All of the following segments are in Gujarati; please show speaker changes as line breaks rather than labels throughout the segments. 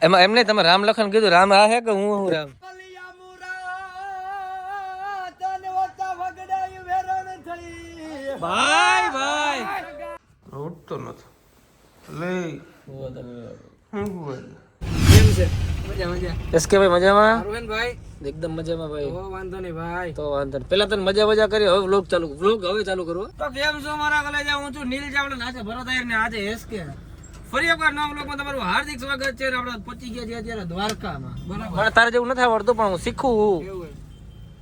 એમાં એમને તમે રામ લખન કીધું, રામ આ હે કે હું રામ? ભાઈ ભાઈ ઉઠતો નથી લે કેમ છે? મજા મજા. એસકે ભાઈ મજામાં? અરવિંદ ભાઈ એકદમ મજામાં ભાઈ. તો વાંધો નહીં ભાઈ. તો વાંધો નહીં. પેલા તને મજા કરી, હવે વ્લોગ ચાલુ કરો. તો કેમ છો મારા કલેજા? હું છું નીલ ચાવડા, આજે ભરત આયર ને આજે એસકે. ફરી એકવાર નવા વ્લોગમાં તમારું હાર્દિક સ્વાગત છે. આપણે પહોંચી ગયા છીએ અત્યારે દ્વારકામાં. બરાબર. મને તારે જેવું નથી આવડતું પણ હું શીખું.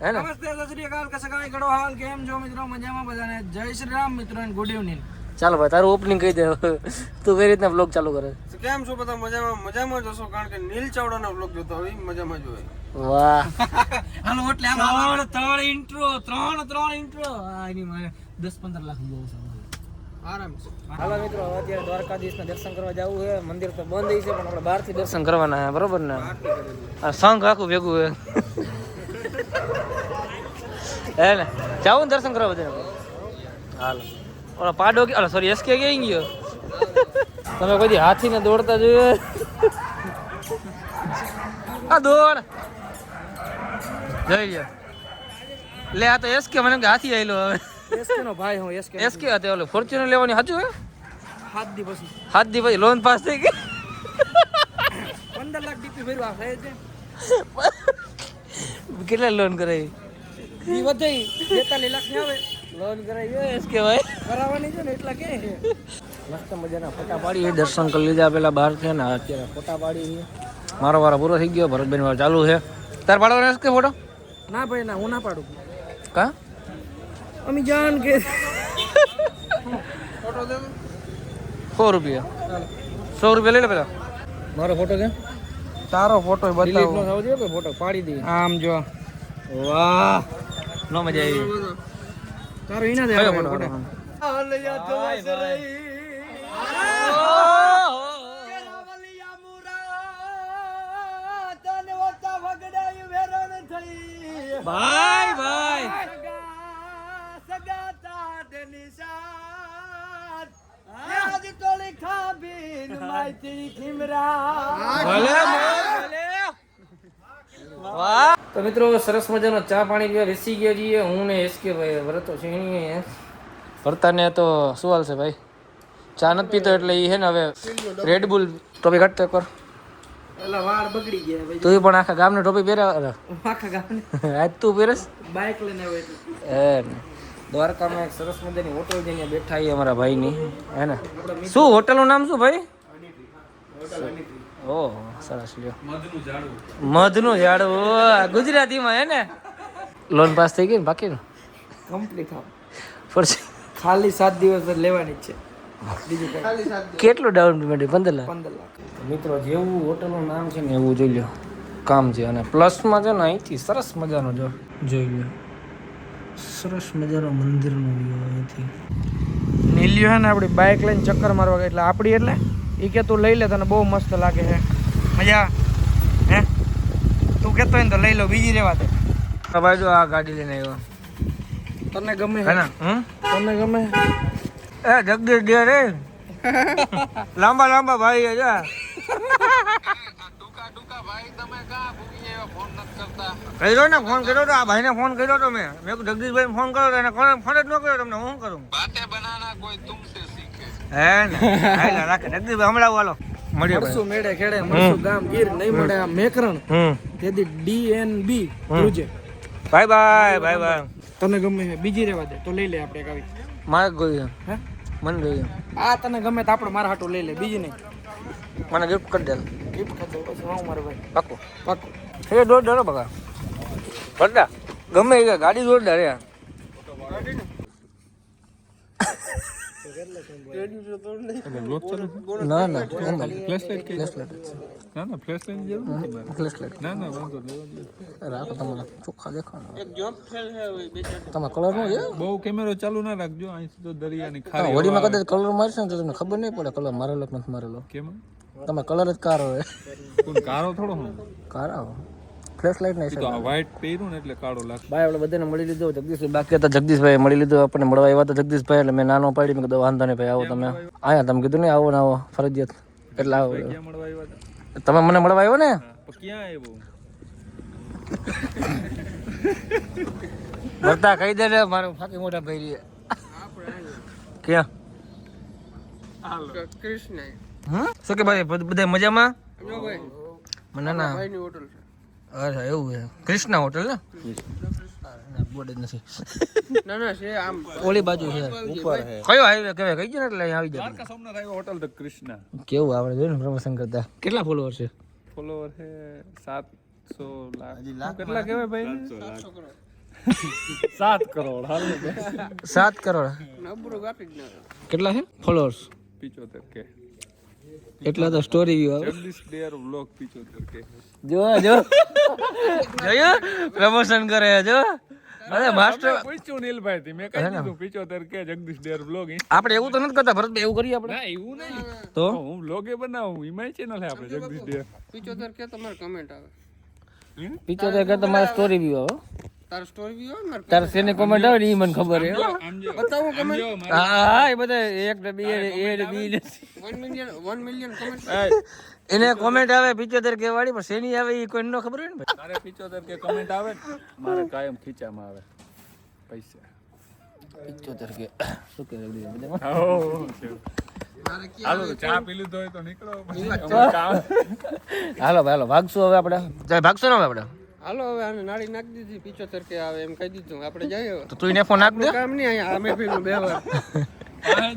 હે ને? નમસ્તે, સત શ્રી અકાલ, કસકાઈ કડો હાલ, કેમ છો મિત્રો? મજામાં બધાને? જય શ્રી રામ મિત્રો એન્ડ ગુડ ઇવનિંગ. ચાલો ભાઈ તારું ઓપનિંગ કહી દે. તું કઈ રીતના વ્લોગ ચાલુ કરે?
કેમ છો બધા? મજામાં જ હશો, કારણ કે નીલ ચાવડાનો વ્લોગ જોતો હોય મજામાં જ હોય.
વાહ.
હાલો એટલે આમ ત્રણ ઇન્ટ્રો આની મારે 10-15 લાખ બહુ છે આરામ છે.
હાલો મિત્રો, અત્યારે દ્વારકાધીશના દર્શન કરવા જવું છે. મંદિર તો બંધ છે પણ આપણે બહારથી દર્શન કરવાના છે, બરોબર ને? આ સંઘ આખું ભેગું છે. હે ને? જાવું ને દર્શન કરવા બધા? હાલો. ઓલા પાડો કે સોરી એસકે ક્યાં ગયો? તમે કોઈ હાથીને દોડતા જોયું? આ દોડ જોઈ લ્યો. લે આ તો એસકે, મને કે હાથી આયલો. હવે
એસકે નો ભાઈ હું
એસકે હતો ઓલો ફોર્ચ્યુનર લેવાની સાચું હે?
7 દી
પછી લોન પાસ થઈ ગઈ.
15 લાખ ડીપી ભર્યું આ છે.
કેટલા લોન કરાવી?
ઈ વધાઈ 42 લાખ ની આવે.
લોન કરાવી એસકે ભાઈ
કરાવવાની છે ને એટલા કે
મસ્ત મજાના ફોટા પાડી. દર્શન કરી લીધા પેલા બહાર છે ને, અત્યારે ફોટા પાડી. મારો વારો પૂરો થઈ ગયો, ભરતબેન વાર ચાલુ છે. તાર પાડવાનો એસકે ફોટો?
ના ભાઈ ના, હું ના પાડું.
કા
અમી જાન કે
ફોટો દે.
100 રૂપિયા. 100 રૂપિયા લઈ લે પેલા. મારો ફોટો કે?
તારો ફોટો
ડિલીટ
બતાવો.
નો થવો જોઈએ ફોટો પાડી દે.
આમ જો
વાહ, નો મજા આવી.
તારો ઈના દે
કયો
ફોટો.
ફોટો? ભાઈ ભાઈ તો મિત્રો સરસ મજાનો ચા પાણી પીવા બેસી ગયા છીએ. હું ને એસકે ભાઈ. ભરત તો છે નહીં. ભરતાને તો શું હાલ છે ભાઈ? ચા નથી પીતો એટલે એ છે ને હવે રેડ બુલ ટોપી કાઢતો કર.
એલા વાળ બગડી ગયા ભાઈ.
તું પણ આખા ગામને ટોપી પહેરે.
આખા ગામને
આજ તું પહેરસ?
બાઇક લઈને આવ્યો એટલે.
એમ દ્વારકામાં એક સરસ મજાની હોટલ જઈને બેઠા છીએ અમારા ભાઈની. હે ને? શું હોટલનું નામ શું ભાઈ? ઓહ સરસ લ્યો. મધનું ઝાડવું ગુજરાતીમાં. હે ને? લોન પાસ થઈ ગઈ ને બાકી ને
કમ્પ્લીટ આવ
ફરશે.
ખાલી 7 દિવસ જ લેવાની જ છે. બીજું કઈ
ખાલી 7 દિવસ.
કેટલું ડાઉન પેમેન્ટ? 15 લાખ.
15 લાખ.
મિત્રો જેવું હોટલનું નામ છે ને એવું જોઈ લો કામ છે. અને પ્લસમાં છે ને અહીંથી સરસ મજાનો જોઈ લો સરસ મજાનો મંદિરનો વ્યૂ અહીંથી.
નીલ્યો હે ને આપણી બાઇક લઈને ચક્કર મારવા ગઈ એટલે આપણી એટલે એ કે તું લઈ લે, તને બહુ મસ્ત લાગે છે. મજા હે? તું કહેતો હોય ને તો લઈ લો, બીજી રહેવા દે.
ભાઈ જો આ ગાડી લઈને આવ્યો.
તને ગમે
હે ને?
તને ગમે?
એ જગદીશ દે રે લાંબા ભાઈ છે. કર્યો ને ફોન કર્યો તો આ ભાઈને ફોન કર્યો તો મેં કીધું જગદીશભાઈ ફોન કર્યો તો એને ફોન જ ન કર્યો તમને. હું કરું? હે ને રાખે જગદીશભાઈ હમણાં વાલો મળ્યો
મળશું મેળે ખેડે, મળશું ગામ ગીર, નહીં મળે આ મેકરણ. તેથી DNB ધ્રુજે.
બાય.
તને ગમે છે બીજી રહેવા દે તો લઈ લે. આપણે એક આવી
મારે ગયું
હે
મને ગયું.
આ તને ગમે તો આપણે મારા હાટું લઈ લે, બીજી નહીં.
મને ગિફ્ટ કરી દે.
ગિફ્ટ કરી દો પછી હું મારો ભાઈ
પાકું
પાકું.
એ જોરદાર બગા ભરતા ગમે એ ગાડી જોરદાર યાર. ના રાખો તમારા ચોખ્ખા દેખાડો. તમે કલર નો
બહુ કેમેરો ચાલુ ના રાખજો, અહીં સીધો દરિયાની ખારી.
હોડીમાં કદાચ કલર મારશે ને તો તમને ખબર નહીં પડે કલર મારેલો કે નથી મારેલો.
કેમ?
તમે કલર જ કારો હોય.
કોણ કારો થોડો હું
કારા ફ્લેશ લાઈટ નહીં
તો આ વ્હાઈટ પહેર્યું ને એટલે કાળો લાગે.
ભાઈ આપણે બધાને મળી લીધું. જગદીશભાઈ બાકી હતા, જગદીશભાઈ મળી લીધું. આપણને મળવા આવ્યા હતા જગદીશભાઈ એટલે મેં નાનો પાડી. મેં કીધું વાંધો નહીં ભાઈ આવો તમે. આયા તમે કીધું નહીં આવો ને આવો ફરજિયાત એટલે આવો. તમે મને મળવા આવ્યો ને
ક્યાં આવ્યો?
મળતા કહી દે ને મારું ફાકી મોટા ભાઈ ક્યાં
કૃષ્ણ
શું કે ભાઈ બધા મજામાં
જો ભાઈ
મને ના
ભાઈની હોટલ છે.
અરે એવું છે કૃષ્ણા હોટલ ને બોર્ડ જ નથી
ના ના છે આમ
ઓલી બાજુ છે કયો હાઈવે કહેવાય કઈ ગયો એટલે અહીં આવી જાય
દ્વારકા સોમનાથ આવ્યો હોટલ ધ કૃષ્ણા.
કેવું આપણે જોયું ને પ્રમોશન કરતા કેટલા ફોલોવર છે
ફોલોવર છે 700 લાખ. કેટલા કહેવાય ભાઈ? 7 કરોડ. હાલ
7 કરોડ
નબળું ગાપી જ ના
કેટલા છે ફોલોઅર્સ
75 કે.
એટલા તો સ્ટોરી વ્યૂ આવે
જગદીશ ડેર વ્લોગ 75 કે.
જો જોયું પ્રમોશન કરે જો અરે માસ્ટર
પૂછ્યું નીલભાઈ થી મેં કહી દીધું 75 કે જગદીશ ડેર વ્લોગ.
આપણે એવું તો નથી કરતા ભરત એવું કરીએ આપણે
ના એવું નહીં
તો
હું વ્લોગે બનાવું ઈમાય ચેનલ છે આપણે જગદીશ ડેર.
75 કે તમારે કમેન્ટ આવે
75 કે તમારા સ્ટોરી વ્યૂ આવે
તાર સ્ટોરી બી હોય ને
તાર સેને કોમેન્ટ આવે ને ઈ મને ખબર હે
બતાવો કમેન્ટ
હા એ બધા એક ને બે એ ને બી
1 મિલિયન કમેન્ટ
એને કોમેન્ટ આવે 75 કે વાળી પણ શેની આવે ઈ કોઈને ન ખબર હોય ને ભાઈ
તારે 75 કે કમેન્ટ આવે ને મારે કાયમ ખીચામાં આવે પૈસા.
75 કે શું કે
હાલો તો ચા પી લીધો હોય તો નીકળો પછી
હાલો ભાઈ ભાગશું હવે આપણે જાય ભાગશું ને હવે આપણે
હાલો હવે આને નાળી નાખી દીધી 75 કે આવે એમ કહી દીધું આપણે જઈએ
તો તું એને ફોન નાખ દે
કામ નહીં અહીંયા અમે પેલું બે વાર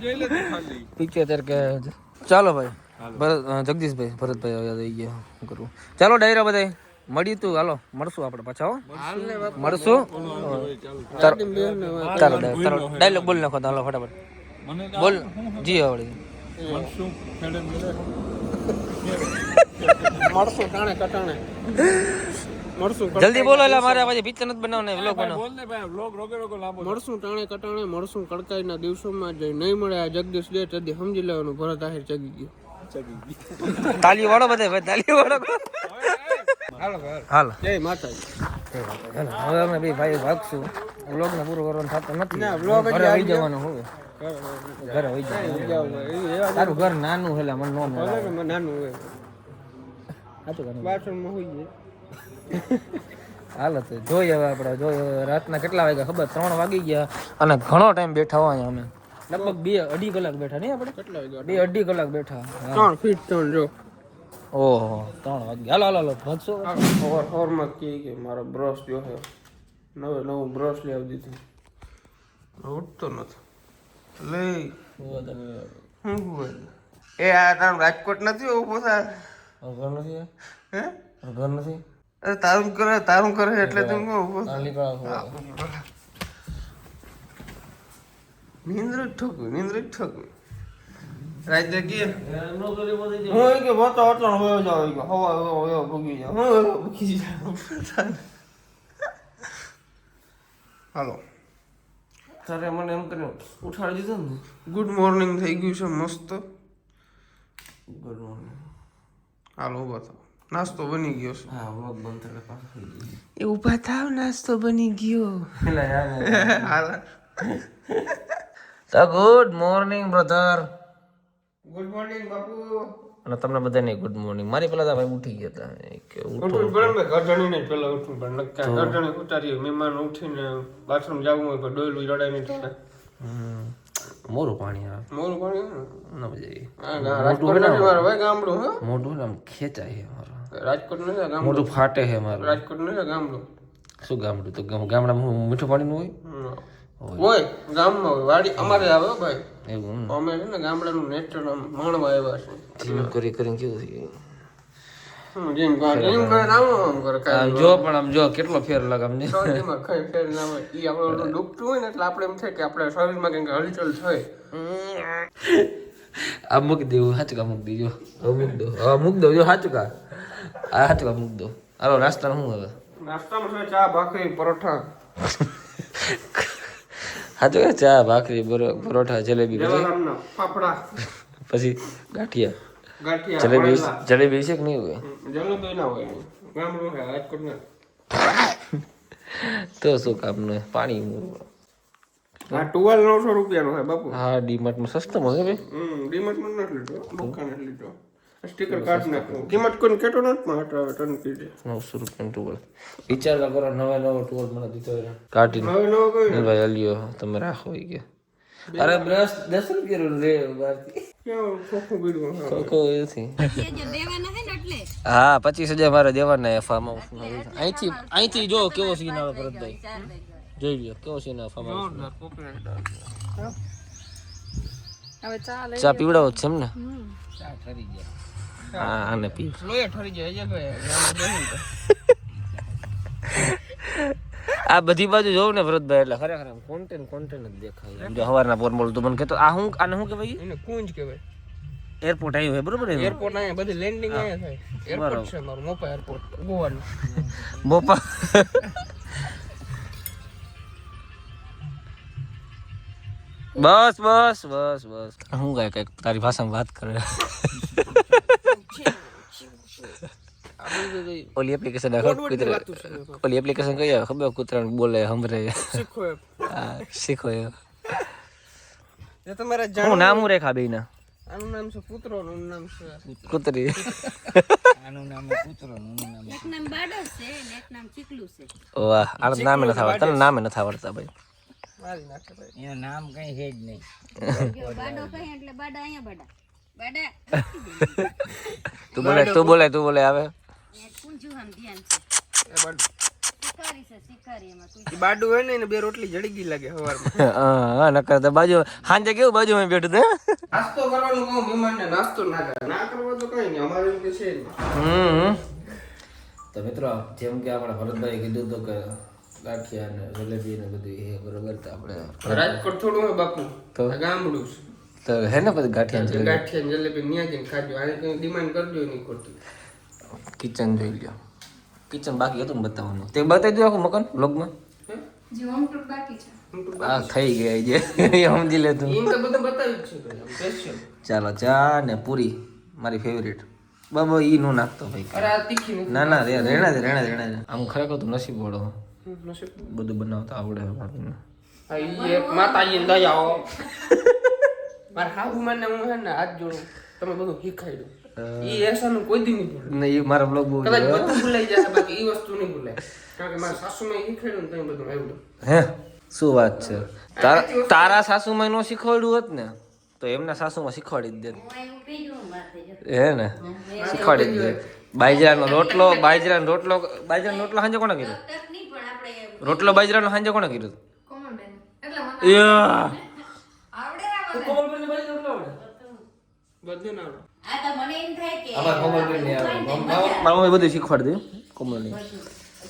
જોઈ લે ખાલી
75 કે ચાલો ભાઈ ભરત જગદીશભાઈ ભરતભાઈ હવે આવી ગયા શું કરવું ચાલો ડાયરા બધાય મળી તું હાલો મળશું આપણે પાછા હો મળશું ચાલો ડાયલોગ બોલ નાખો તો હાલો ફટાફટ બોલ જી આવડી
મળશું ટાણે કટાણે મળશું
જલ્દી બોલો એટલે મારે પછી પિક્ચર નથી બનાવને વ્લોગ બનાવ
બોલ ને ભાઈ વ્લોગ રોકે રોકે લાંબો.
મળશું ટાણે કટાણે મળશું કડકાઈના દિવસોમાં જઈ નહીં મળે આ જગદીશ ડે તેથી સમજી લેવાનું ભરત આહિર ચગી ગયો
તાલી વાળો બધે ભાઈ તાલી વાળો
હાલો ભાઈ
હાલ
જય માતાજી
હવે અમે બે ભાઈ ભાગશું વ્લોગ ને પૂરો કરવાનું થતો નથી
ના, vlog જ
ઘરે
આવી
વહી જવાનું હોય ઘરે વહી જવાનું તારું ઘર નાનું છે એટલે મને નો મળે
નાનું હોય
સાચું કહે
બાથરૂમમાં હોઈ જાય
હાલો તો જોઈએ હવે આપણે જોઈએ હવે રાતના કેટલા વાગ્યા ખબર 3 વાગી ગયા અને ઘણો ટાઈમ બેઠા હોય અમે લગભગ 2-2.5 કલાક બેઠા નહીં આપણે
કેટલા વાગ્યા
2-2.5 કલાક બેઠા
3 ફીટ 3 જો
ઓહો 3 વાગ્યા હાલો હાલો હાલો ભાગશો
ઓવરમાં કે મારો બ્રશ જો છે નવું બ્રશ લઈ આવી દીધું ઉઠતો નથી લઈ હું એ આ તારું રાજકોટ નથી ઉભો થા
ઘર નથી
હે
ઘર નથી
અરે તારું કરે એટલે તું ઉભો નીંદર ઠોકું રાત જગીએ હું કે બતો અટણ હોયો જાવ કે હવા ભૂગી જાવ ભૂગી જાવ હાલો તારે મને એમ કરીને ઉઠાડી દીધો ને ગુડ મોર્નિંગ થઈ ગયું છે મસ્ત ગુડ મોર્નિંગ હાલો ઉભા થાવ નાસ્તો બની ગયો છે હા વ્લોગ બંધ થયો પાછો એ ઉભા થાવ નાસ્તો બની ગયો હાલ
તો good morning brother
good morning બાપુ
અને તમને બધાને ગુડ મોર્નિંગ મારી પેલા ભાઈ ઉઠી ગયા હતા કે
ઉઠવું પડે ને ગરજણી ને પેલા ઉઠવું પડે નક્કા ગરજણી ઉતારી મહેમાન ઉઠીને બાથરૂમ જવું હોય તો ડોયલું જડાય નહીં થતા
મોરું પાણી આવે
મોરું પાણી
ના મજા આવી
હા રાજકોટ નથી મારો ભાઈ ગામડું હો
મોઢું ને આમ ખેંચાય છે મારું
રાજકોટ નથી ગામડું
મોઢું ફાટે છે મારું
રાજકોટ નથી ગામડું
શું ગામડું તો ગામડામાં મીઠું પાણીનું
હોય ગામમાં હોય વાડી અમારે આવે હો ભાઈ
હોય એવું
અમે છે ને ગામડાનું નેચરલ માણવા આવ્યા છે
જીમ કરી કરીને કેવું થઈ ગયું
જીમ કરે આમ કરે
આમ જો પણ આમ જો કેટલો ફેર લાગે આમ ને
શરીરમાં કઈ ફેર ના હોય ઈ આપણે દુખતું હોય ને એટલે આપણે એમ થાય કે આપણે શરીરમાં કંઈક હલચલ થાય
આ મૂકી દેવું હાચકા મૂકી દેજો હવે મૂકી દો હવે મૂકી દો જો હાચકા આ હાચકા મૂકી દો હાલો નાસ્તાનું શું હવે
નાસ્તામાં છે ચા ભાખરી પરોઠા
હાચકા ચા ભાખરી પરોઠા જલેબી પછી
જલારામના ફાફડા
પછી ગાંઠિયા
ગાંઠિયા
જલેબી છે કે નહીં હોય
જલેબી ના હોય ગામડું છે રાજકોટ ના
તો શું કામનું પાણી
આ ટુવાલ 900 રૂપિયાનો છે બાપુ
હા ડીમાર્ટમાં સસ્તો મળે ભાઈ
ડીમાર્ટમાં નથી લીધો દુકાને લીધો સ્ટીકર કાઢ નાખું. કિંમત કોઈને કેટો નથી પણ હટાવે ટન કીધે
900 રૂપિયાનું ટુવલ વિચાર ના કરો નવો ટુવલ મને દીધો કાઢી
હવે નવો કોઈ
ભાઈ અલ્યો તમે રાખો ઈ કે અરે બ્રશ 10 રૂપિયાનું લે બારથી
કેવું ખોખું બીડું
કોકો એથી હા 25,000 મારે દેવાના ફાર્મ હાઉસ અહીંથી જો કેવો સીન આવે ભરતભાઈ જોઈ લ્યો કેવો સીન આવે ફાર્મ હાઉસ
હવે ચાલે
ચા પીવડાવો છે એમ ને હા આને પી
લોહી ઠરી જાય
આ બધી બાજુ જોઉં ને ભરતભાઈ એટલે ખરેખર કોન્ટેન્ટ જ દેખાય જો હવારના પોર બોલ તો મને કહેતો આ હું આને શું કહેવાય
એને કુંજ કહેવાય.
એરપોર્ટ આવ્યું હે બરોબર ને
એરપોર્ટ અહીંયા બધી લેન્ડિંગ અહીંયા થાય. એરપોર્ટ છે મારું મોપા એરપોર્ટ ગોવાનું.
બોપા બસ બસ બસ બસ હું ગાય કઈક તારી ભાષામાં વાત કરે ઓલી એપ્લિકેશન ઓલી એપ્લિકેશન કઈ આવે ખબર કૂતરાને બોલે હંભરે
શીખો એમ.
હા શીખો એ
એ તમારે
હું નામ હું રેખા બેયના
આનું નામ છે પુત્રો નું નામ છે
કૂતરી
એક નામ બાડો છે ને એક નામ ચીકલું છે.
વાહ આ નામે નથી આવડતા તને નામે નથી આવડતા ભાઈ
મારી નાખે ભાઈ.
જો બાડો કહે એટલે બાડા અહીંયા બાડા બાડા
તું બોલે આવે
એ કુંજુ આમ ધ્યાન છે
એ બાડું
શિકારી એમાં કોઈ
ઈ બાડું હોય ને એને બે રોટલી જડી ગઈ લાગે સવારમાં.
હા નકર તો બાજુ હાંજે કેવું બાજુમાં બેઠું તે
નાસ્તો કરવાનું કહું મહેમાનને નાસ્તો ના કરે. ના કરવો તો કઈ નહીં અમારે એમ કે છે નહીં.
તો મિત્રો જેમ કે આપણે ભરતભાઈ કીધું તો કે ગાંઠિયા ને જલેબી ને બધું એ બરોબર તો આપણે
રાજકોટ થોડું હોય બાપુ
તો?
આ ગામડું છે.
તો હે ને પછી ગાંઠિયા ને જલેબી
ગાંઠિયા ને જલેબી ન્યા જઈને ખાજો. આને કઈ ડિમાન્ડ કરજો નહીં ખોટી.
કિચન જોઈ લ્યો કિચન બાકી હતું ને બતાવવાનું તે બતાવી દો આખું મકાન બ્લોગમાં હા થઈ ગયા જે એ સમજી લે તું
એમ તો બધું બતાવ્યું જ છે ભાઈ, આમ special.
ચાલો ચા ને પૂરી મારી ફેવરેટ બાબા ઈ નો નાખતો ભાઈ
અરે આ તીખી નથી.
ના ના રેણા દે આમ ખરેખર તું નસીબ વાળો
નસીબ.
બધું બનાવતા આવડે આપણને
હા, ઈ એક માતાજીને દયાઓ. મારા હાહુમાને હું હે ને હાથ જોડું તમે બધું શીખાડ્યું. ઈ એહસાનું કોઈ દી નહીં ભૂલું.
ને એ મારા બ્લોગ બહુ
કદાચ બધું ભૂલાઈ જશે બાકી ઈ વસ્તુ નહીં ભૂલાય. કારણ કે મારા સાસુમાં શીખાડ્યું ને તમે બધું આવડ્યું.
હે શું વાત છે તારા સાસુમાં નો શીખવાડ્યું હોત ને તો એમના સાસુમાં શીખવાડી જ દે
એવું કીધું માથે જો
હે ને શીખવાડી જ દે બાજરાનો રોટલો સાંજે કોને કીધું
તક નહીં પણ આપણે
રોટલો બાજરાનો સાંજે કોને કીધું
બધું ના આવડે.
આ તો મને એમ થાય કે
મારા મમ્મી બધું શીખવાડી દે કોમલની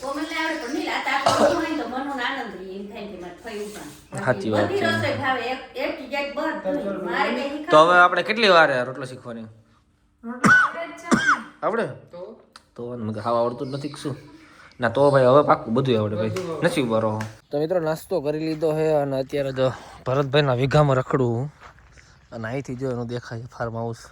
કોમલને આવડે પણ નહીં આ તાપ હોય તો મનનો આનંદ રહે એમ થાય કે મારે થઈ ઉઠા
સાચી વાત
બધી
છે
રસોઈ ભાવે એક જગ્યાએ બધું મારે કઈ
તો હવે આપણે કેટલી વાર હે રોટલો શીખવાની આવડે તો મને ખાવા આવડતું જ નથી કે શું ના તો ભાઈ હવે પાક્કું બધું આવડે ભાઈ નસીબ વાળો તો મિત્રો નાસ્તો કરી લીધો છે અને અત્યારે તો ભરતભાઈના વીઘામાં રખડું અને અહીંથી જો એનું દેખાય ફાર્મ હાઉસ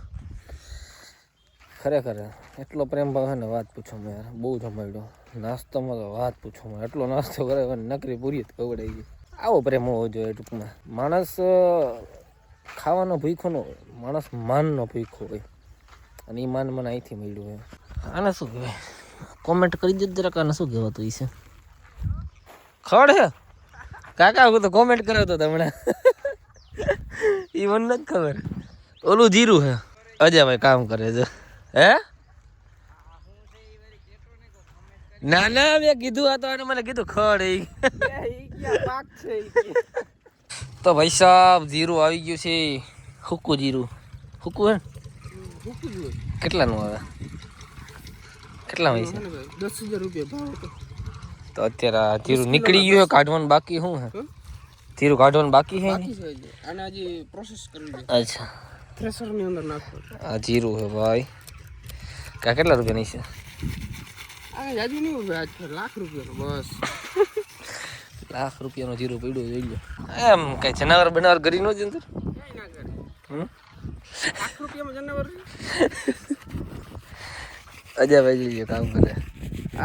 ખરેખર એટલો પ્રેમ ભાવ છે ને વાત પૂછો મેં યાર બહુ જમાડ્યો નાસ્તામાં તો વાત પૂછો મેં એટલો નાસ્તો કરે નકરી પૂરી જ કવડાઈ ગઈ આવો પ્રેમ હોવો જોઈએ ટૂંકમાં માણસ ખાવાનો ભૂખો ન હોય માણસ માનનો ભૂખો હોય અને એ માન મને અહીંથી મળ્યું હોય આને શું કહેવાય કોમેન્ટ કરી દે જરાક આને શું કહેવાતું છે ખડ હે કાકા હું તો કોમેન્ટ કર્યો હતો તમને એ મને નથી ખબર ઓલું જીરું હે અજયભાઈ કામ કરે છે હે ના ના મેં કીધું આ તો એને મને કીધું ખડ તો ભાઈ સાહેબ જીરું આવી ગયું છે હુકું જીરું હુકું હે કેટલાનું આવે કેટલા હોય છે
10,000 રૂપિયા ભાવ હતો.
તો અત્યારે આ જીરું નીકળી ગયું છે કાઢવાનું બાકી શું હે જીરું કાઢવાનું બાકી છે
બાકી છે હજી. આને હજી પ્રોસેસ કરવી છે.
અચ્છા
થ્રેશર ની અંદર નાખો.
આ જીરું હે ભાઈ કા કેટલા રૂપિયાની છે
આ જાજુ નહીં ઉભે આજ લાખ રૂપિયાનો બસ.
લાખ રૂપિયાનું જીરું પડ્યું જોઈ લો એમ કઈ જનાવર બનાવર કરી નો જ અંદર
કઈ ના કરે. લાખ રૂપિયામાં જનાવર
અજયભાઈ જોઈએ કામ કરે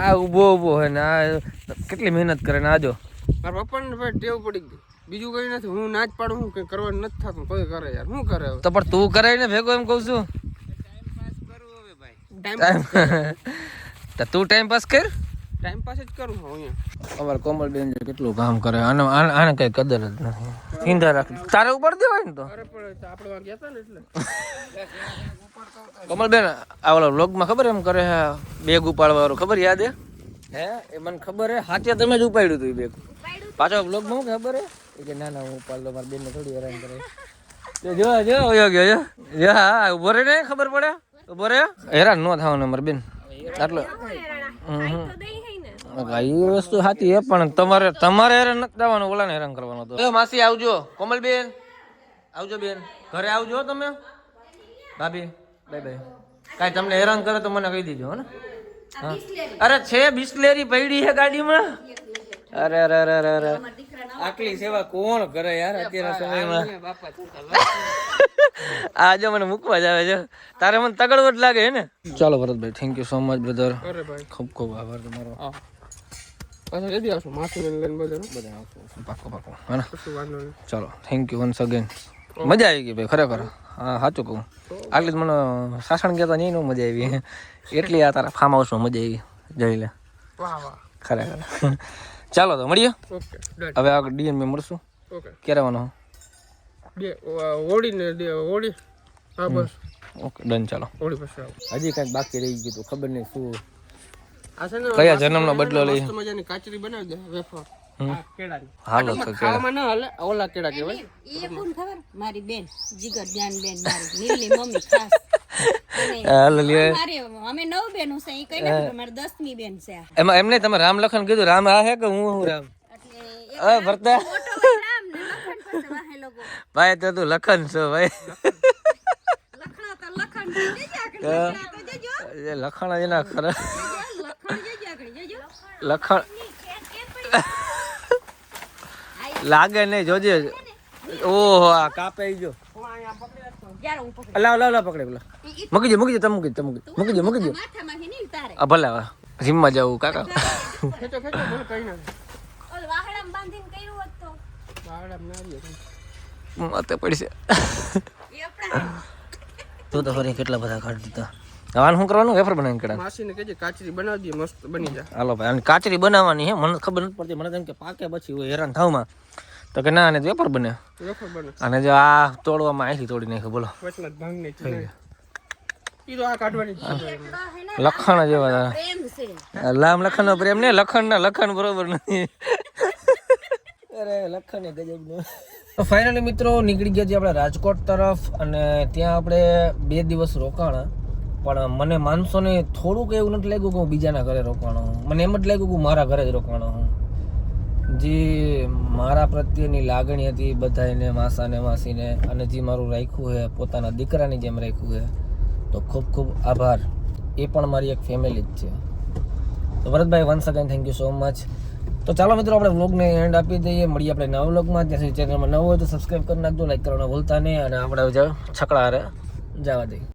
આ ઊભો હે ને આ કેટલી મહેનત કરે ને આજો
મારા પપ્પાને ભાઈ ટેવ પડી ગઈ. બીજું કઈ નથી. હું ના જ પાડું હું કઈ કરવાનું નથી થતું કોઈ કરે યાર. શું કરે હવે?
તો પણ તું કરાય ને ભેગો એમ કહું છું
તો તું ટાઈમ પાસ કર.
ટાઈમ પાસ જ કરું હું અહીંયા.
અમારે કોમલબેન જો કેટલું કામ કરે આને કઈ કદર જ નથી. ઈંધા રાખ તારે ઉપર દેવાય ને તો.
અરે પણ આપણે વાં ગયા હતા ને એટલે
કોમલબેન આ ઓલા વ્લોગમાં ખબર એમ કરે હે બેગ ઉપાડવા વાળું ખબર યાદ હે એ મને ખબર હે સાચે તમે જ ઉપાડ્યું હતું એ બેગ. પાછો વ્લોગમાં હું ખબર હે કે ના હું ઉપાડ લો મારી બેનને થોડી હેરાન કરે. જો વયો ગયો જો હા ઉભો રે ને ખબર પડે ઉભો રે હેરાન ન થવાનું મારી બેન આટલો. એ વસ્તુ સાચી હે પણ તમારે હેરાન નથી થવાનું ઓલાને હેરાન કરવાનો હતો. માસી આવજો કોમલબેન આવજો બેન ઘરે આવજો તમે ભાભી બાય બાય. કાંઈ તમને હેરાન કરે તો મને કહી દીજો હો ને. હા અરે છે બિસ્લેરી પડી છે ગાડીમાં. અરે અરે અરે અરે અરે આટલી સેવા કોણ કરે યાર અત્યારના સમયમાં. આ જો મને મૂકવા જ આવે છે તારે મને તગડવટ લાગે હે ને. ચાલો Bharatbhai thank you so much brother.
અરે ભાઈ
ખૂબ ખૂબ આભાર તમારો.
પાછા જલ્દી આવશું માસી લઈને બધા
આવશું પાકો પાકો હે ને.
કશું વાંધો નહીં.
ચાલો થેન્ક યુ વન્સ અગેન. મજા આવી ગઈ ભાઈ ખરેખર. હા સાચું કહું આટલી જ મને સાસણ ગયા હતા નહીં મજા આવી એટલી આ તારા ફાર્મ હાઉસમાં મજા આવી જઈ લે
વાહ વાહ
ખરેખર. ચાલો તો મળીએ
ઓકે ડન
હવે આગળ ડીએનબી મળશું.
ઓકે
ક્યારે આવવાનો?
બે હોળી હા બસ
ઓકે ડન ચાલો.
હોળી પછી આવો.
હજી કાંઈક બાકી રહી ગયું ખબર નહીં શું
આ છે ને
કયા જન્મનો બદલો લઈ.
મસ્ત મજાની કાચરી બનાવી દે વેફર કેળાની.
હાલો તો
ખાવામાં ના હાલે ઓલા કેળા કહેવાય.
એ કોણ ખબર મારી બેન જીગર જાન બેન મારી નીલની મમ્મી ખાસ
હાલો લે.
મારી અમે 9 બેનો છે એ કઈ નથી મારી 10મી બેન છે આ.
એમાં એમને તમે રામ લખન કીધું રામ આ હે કે હું રામ
એટલે એક
ભરતા
ફોટો હોય રામ ને લખણ પાસે વાહે લોકો
ભાઈ તો તું લખન છો ભાઈ.
લખણા તો લખણ જજે આગળ લખણા તો જજો
લખણ જ ના ખરા
લખણ જજે આગળ જજો
લખણ લાગે નહીં જોજે. ઓહો આ કાપે જો
યાર હું પકડ
લાવ લાવ લાવ પકડે પેલા મૂકી દે તમે મૂકી દે
માથામાંથી નહીં ઉતારે
આ ભલે હવે જીમમાં જવું કાકા.
ખેંચો ખેંચો મને કઈ ના
ઓલ વાહડામાં બાંધીને કર્યું હોત તો
વાળા નારી
માથે પડશે
એ આપણા
તું તો ફરી કેટલા બધા કાઢી દીધા. હવે શું કરવાનું વેફર બનાવીને કડા.
માસીને કહેજે કાચરી બનાવી દે મસ્ત બની જાય.
હાલો ભાઈ અને કાચરી બનાવવાની હે મને ખબર નથી પડતી મને તેમ કે પાકે પછી હોય હેરાન થાવમાં તો કે ના અને વેફર બને
વેફર બને
અને જો આ તોડવામાં અહીંથી તોડી નાખ્યું બોલો
વચમાં ભાંગ નહીં થાય. ઈ તો આ કાઢવાની જ છે.
લખણ જેવા
પ્રેમ છે
લામ લખણનો પ્રેમ ને લખણ બરોબર નથી. અરે લખણ એ ગજબનું. તો ફાઇનલી મિત્રો નીકળી ગયા છીએ આપણે રાજકોટ તરફ અને ત્યાં આપણે 2 દિવસ રોકાણા પણ મને માનશો ને થોડુંક એવું નથી લાગ્યું કે હું બીજાના ઘરે રોકાણો હું. મને એમ જ લાગ્યું કે મારા ઘરે જ રોકાણો હું. જે મારા પ્રત્યેની લાગણી હતી બધાને માસાને માસીને અને જે મારું રાખ્યું છે પોતાના દીકરાની જેમ રાખ્યું છે તો ખૂબ ખૂબ આભાર. એ પણ મારી એક ફેમિલી જ છે. તો Bharatbhai once again thank you so much. તો ચાલો મિત્રો આપણે વ્લોગને એન્ડ આપી દઈએ. મળીએ આપણે નવા વ્લોગમાં. જ્યાં સુધી ચેનલમાં નવો હોય તો સબસ્ક્રાઈબ કરી નાખજો, લાઈક કરવાનું ભૂલતા નહીં અને આપણે છકડા હારે જવા દઈએ.